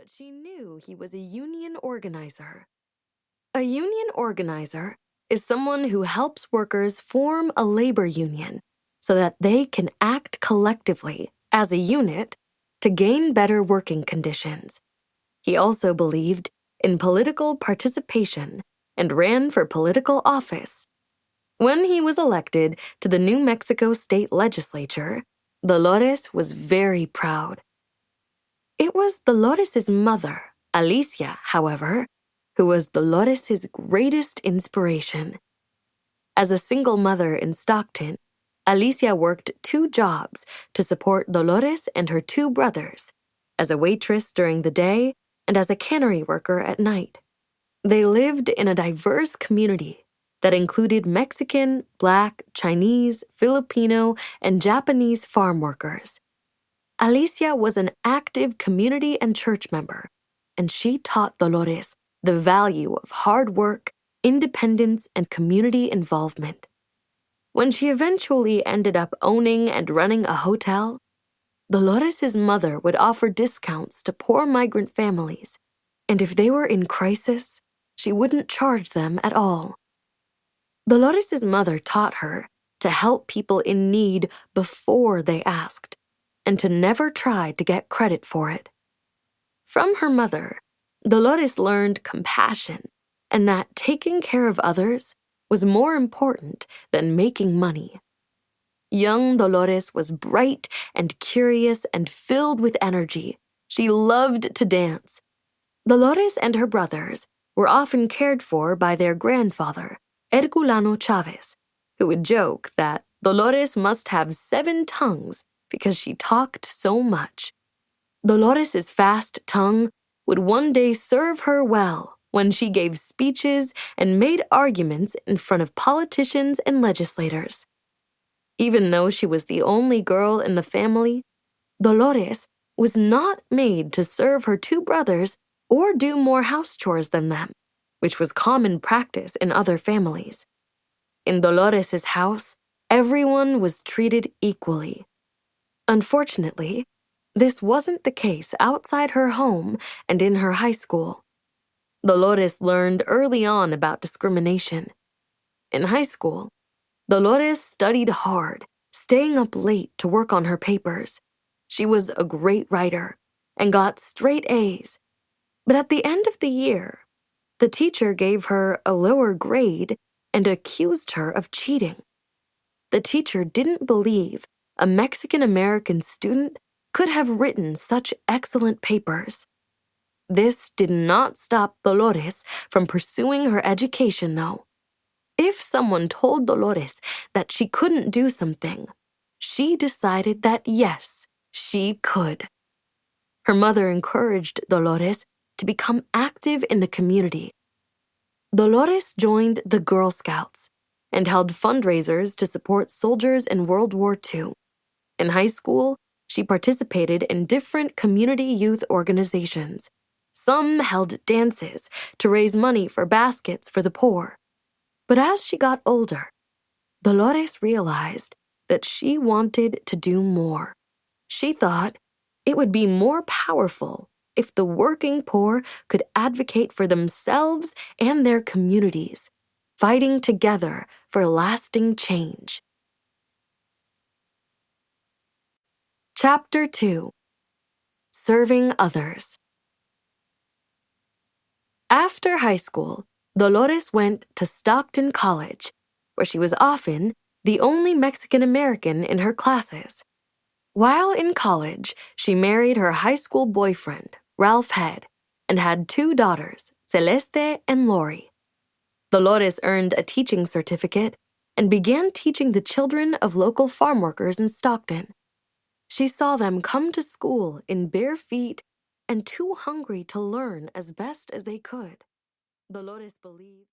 but she knew he was a union organizer. A union organizer is someone who helps workers form a labor union so that they can act collectively as a unit to gain better working conditions. He also believed in political participation and ran for political office. When he was elected to the New Mexico state legislature, Dolores was very proud. It was Dolores' mother, Alicia, however, who was Dolores' greatest inspiration. As a single mother in Stockton, Alicia worked 2 jobs to support Dolores and her 2 brothers, as a waitress during the day and as a cannery worker at night. They lived in a diverse community that included Mexican, Black, Chinese, Filipino, and Japanese farm workers. Alicia was an active community and church member, and she taught Dolores the value of hard work, independence, and community involvement. When she eventually ended up owning and running a hotel, Dolores' mother would offer discounts to poor migrant families, and if they were in crisis, she wouldn't charge them at all. Dolores' mother taught her to help people in need before they asked, and to never try to get credit for it. From her mother, Dolores learned compassion and that taking care of others was more important than making money. Young Dolores was bright and curious and filled with energy. She loved to dance. Dolores and her brothers were often cared for by their grandfather, Herculano Chavez, who would joke that Dolores must have 7 tongues because she talked so much. Dolores' fast tongue would one day serve her well when she gave speeches and made arguments in front of politicians and legislators. Even though she was the only girl in the family, Dolores was not made to serve her 2 brothers or do more house chores than them, which was common practice in other families. In Dolores' house, everyone was treated equally. Unfortunately, this wasn't the case outside her home and in her high school. Dolores learned early on about discrimination. In high school, Dolores studied hard, staying up late to work on her papers. She was a great writer and got straight A's. But at the end of the year, the teacher gave her a lower grade and accused her of cheating. The teacher didn't believe a Mexican-American student could have written such excellent papers. This did not stop Dolores from pursuing her education, though. If someone told Dolores that she couldn't do something, she decided that yes, she could. Her mother encouraged Dolores to become active in the community. Dolores joined the Girl Scouts and held fundraisers to support soldiers in World War II. In high school, she participated in different community youth organizations. Some held dances to raise money for baskets for the poor. But as she got older, Dolores realized that she wanted to do more. She thought it would be more powerful if the working poor could advocate for themselves and their communities, fighting together for lasting change. Chapter 2: Serving Others. After high school, Dolores went to Stockton College, where she was often the only Mexican-American in her classes. While in college, she married her high school boyfriend, Ralph Head, and had 2 daughters, Celeste and Lori. Dolores earned a teaching certificate and began teaching the children of local farm workers in Stockton. She saw them come to school in bare feet and too hungry to learn as best as they could. Dolores believed